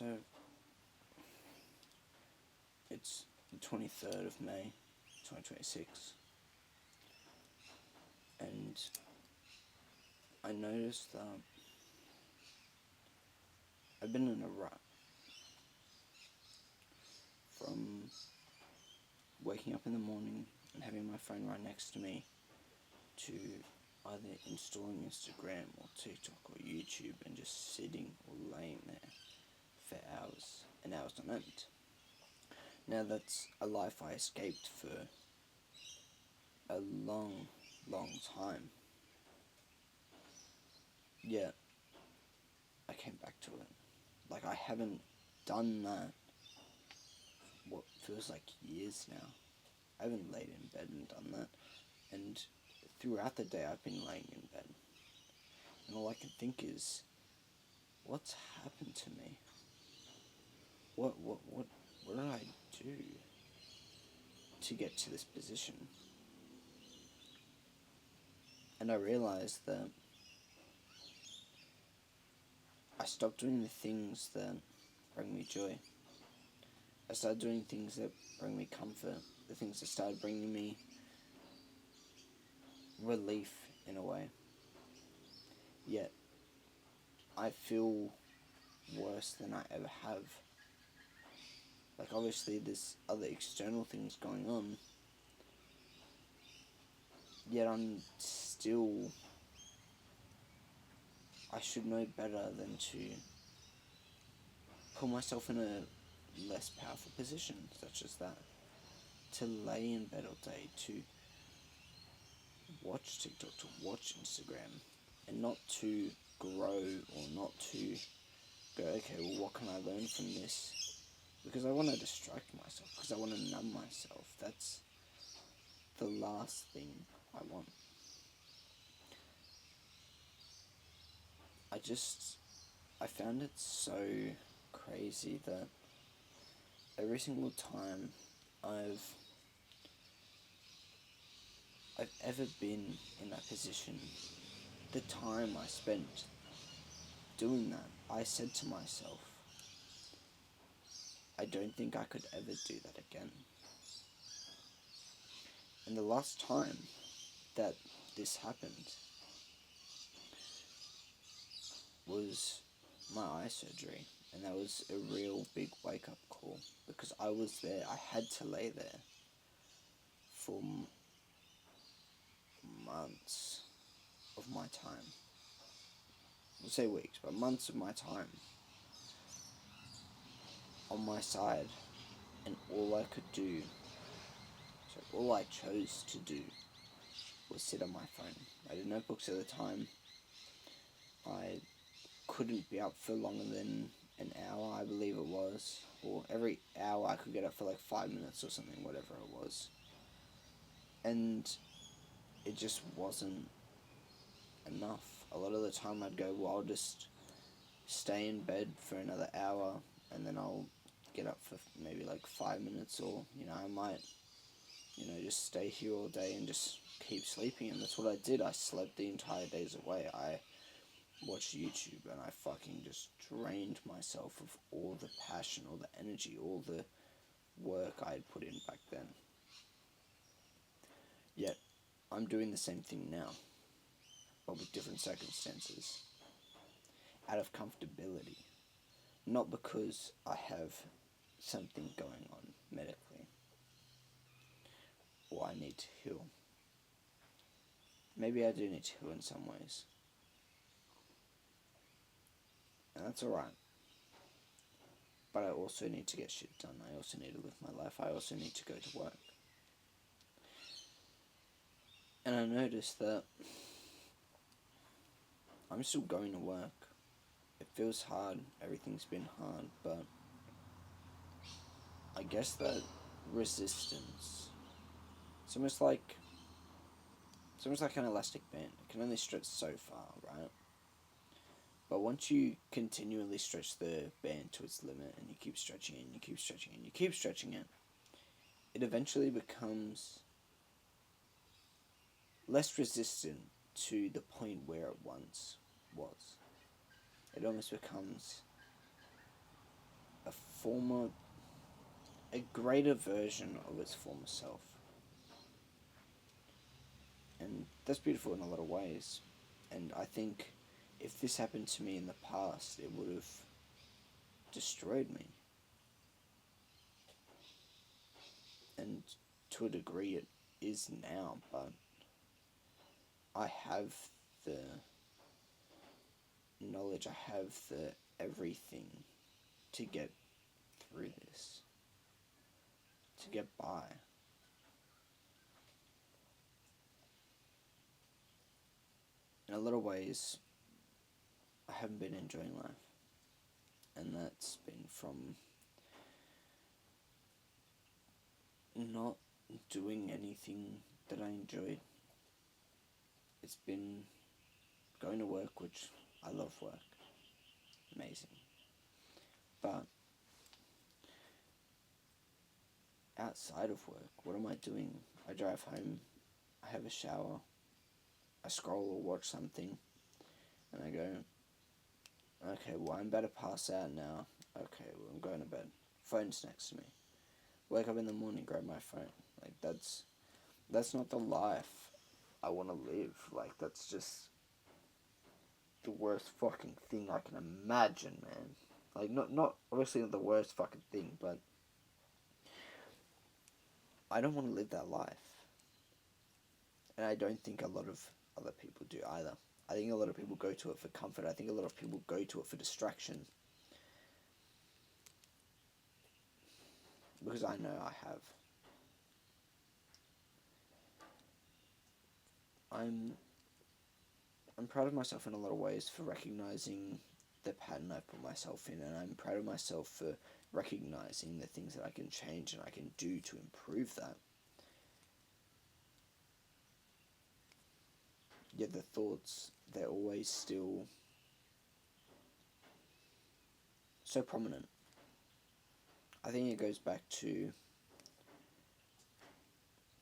So, it's the 23rd of May, 2026, and I noticed that I've been in a rut from waking up in the morning and having my phone right next to me to either installing Instagram or TikTok or YouTube and just sitting or laying there for hours and hours on end. Now that's a life I escaped for a long, long time. Yet, I came back to it. Like, I haven't done that, what feels like years now. I haven't laid in bed and done that. And throughout the day, I've been laying in bed. And all I can think is, what's happened to me? What did I do to get to this position? And I realized that I stopped doing the things that bring me joy. I started doing things that bring me comfort, the things that started bringing me relief in a way. Yet, I feel worse than I ever have. Like, obviously there's other external things going on, yet I should know better than to put myself in a less powerful position, such as that. To lay in bed all day, to watch TikTok, to watch Instagram, and not to grow or not to go, okay, well, what can I learn from this? Because I want to distract myself, because I want to numb myself. That's the last thing I want. I found it so crazy that every single time I've ever been in that position, the time I spent doing that, I said to myself, I don't think I could ever do that again. And the last time that this happened was my eye surgery, and that was a real big wake-up call, because I was there, I had to lay there for months of my time. I'll say weeks, but months of my time on my side, and all I could do, so all I chose to do, was sit on my phone. I did notebooks at the time. I couldn't be up for longer than an hour, I believe it was, or every hour I could get up for like 5 minutes or something, whatever it was. And it just wasn't enough. A lot of the time I'd go, well, I'll just stay in bed for another hour, and then I'll get up for maybe like 5 minutes, or, I might, just stay here all day and just keep sleeping. And that's what I did. I slept the entire days away. I watched YouTube, and I fucking just drained myself of all the passion, all the energy, all the work I had put in back then. Yet, I'm doing the same thing now, but with different circumstances. Out of comfortability. Not because I have something going on medically, or I need to heal. Maybe I do need to heal in some ways. And that's alright. But I also need to get shit done. I also need to live my life. I also need to go to work. And I noticed that I'm still going to work. It feels hard. Everything's been hard. But I guess that resistance, it's almost like an elastic band. It can only stretch so far, right? But once you continually stretch the band to its limit, and you keep stretching it, and you keep stretching it, and you keep stretching it, it eventually becomes less resistant to the point where it once was. It almost becomes a former, a greater version of its former self. And that's beautiful in a lot of ways. And I think if this happened to me in the past, it would have destroyed me. And to a degree, it is now, but I have the knowledge, I have the everything to get through this, to get by. In a lot of ways, I haven't been enjoying life, and that's been from not doing anything that I enjoyed. It's been going to work, which I love work, amazing, but outside of work, what am I doing? I drive home, I have a shower, I scroll or watch something, and I go, okay, well, I'm about to pass out now. Okay, well, I'm going to bed. Phone's next to me. Wake up in the morning, grab my phone. Like, that's not the life I want to live. Like, that's just the worst fucking thing I can imagine, man. Like, not obviously not the worst fucking thing, but I don't want to live that life. And I don't think a lot of other people do either. I think a lot of people go to it for comfort. I think a lot of people go to it for distraction. Because I know I have. I'm proud of myself in a lot of ways for recognizing the pattern I've put myself in, and I'm proud of myself for recognizing the things that I can change and I can do to improve that. Yet the thoughts, they're always still so prominent. I think it goes back to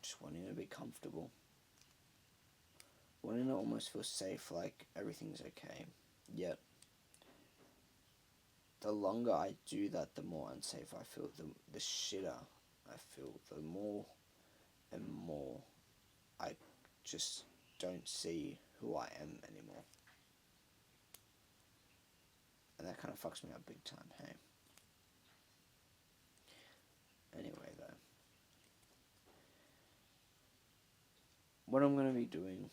just wanting to be comfortable. Wanting to almost feel safe, like everything's okay. Yet, the longer I do that, the more unsafe I feel, the shitter I feel, the more and more I just don't see who I am anymore. And that kind of fucks me up big time, hey? Anyway, though, what I'm going to be doing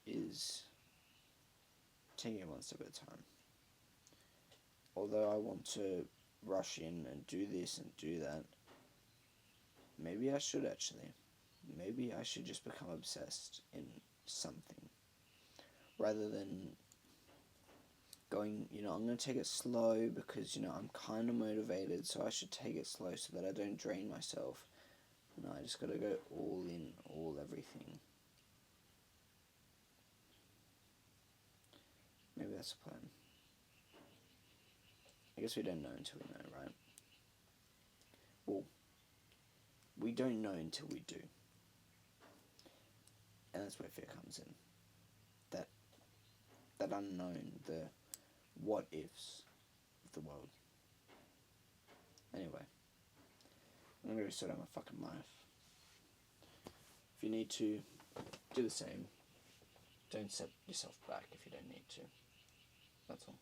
is taking it one step at a time. Although I want to rush in and do this and do that, maybe I should actually. Maybe I should just become obsessed in something. Rather than going, I'm going to take it slow because, I'm kind of motivated, so I should take it slow so that I don't drain myself. No, I just got to go all in, all everything. Maybe that's the plan. I guess we don't know until we know, right? Well, we don't know until we do. And that's where fear comes in. That unknown, the what ifs of the world. Anyway, I'm going to sort out my fucking life. If you need to, do the same. Don't set yourself back if you don't need to. That's all.